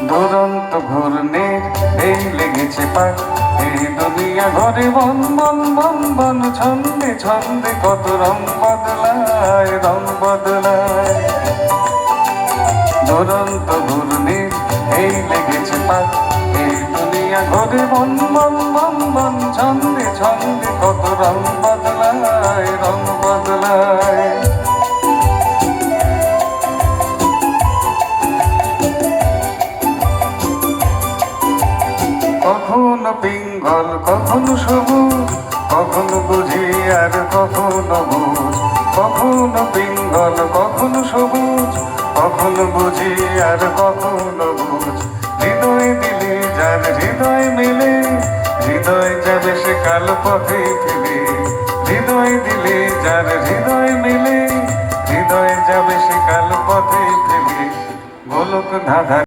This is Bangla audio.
দুরন্ত ঘূর্ণির এই লেগেছে পাক, এই দুনিয়া ঘরে বন বন বন বন, ছন্দে ছন্দে কত রং বদলায়, রং বদলায়। দুরন্ত ঘূর্ণির এই লেগেছে পাক, এই দুনিয়া ঘরে বন বন বন বন, ছন্দে ছন্দে কত রং বদলায়, রং বদলায়। কখনো পিঙ্গল কখনো সবুজ, কখনো বুঝি আর কখনো বুঝ। কখনো পিঙ্গল কখনো সবুজ, কখনো বুঝি আর কখনো বুঝ। হৃদয় দিলে যার হৃদয় মেলে, হৃদয় যাবে সে কাল পথে ফিরে। হৃদয় দিলে যার হৃদয় মেলে, হৃদয় যাবে সে কাল পথে ফিরে। গোলক ধাঁধা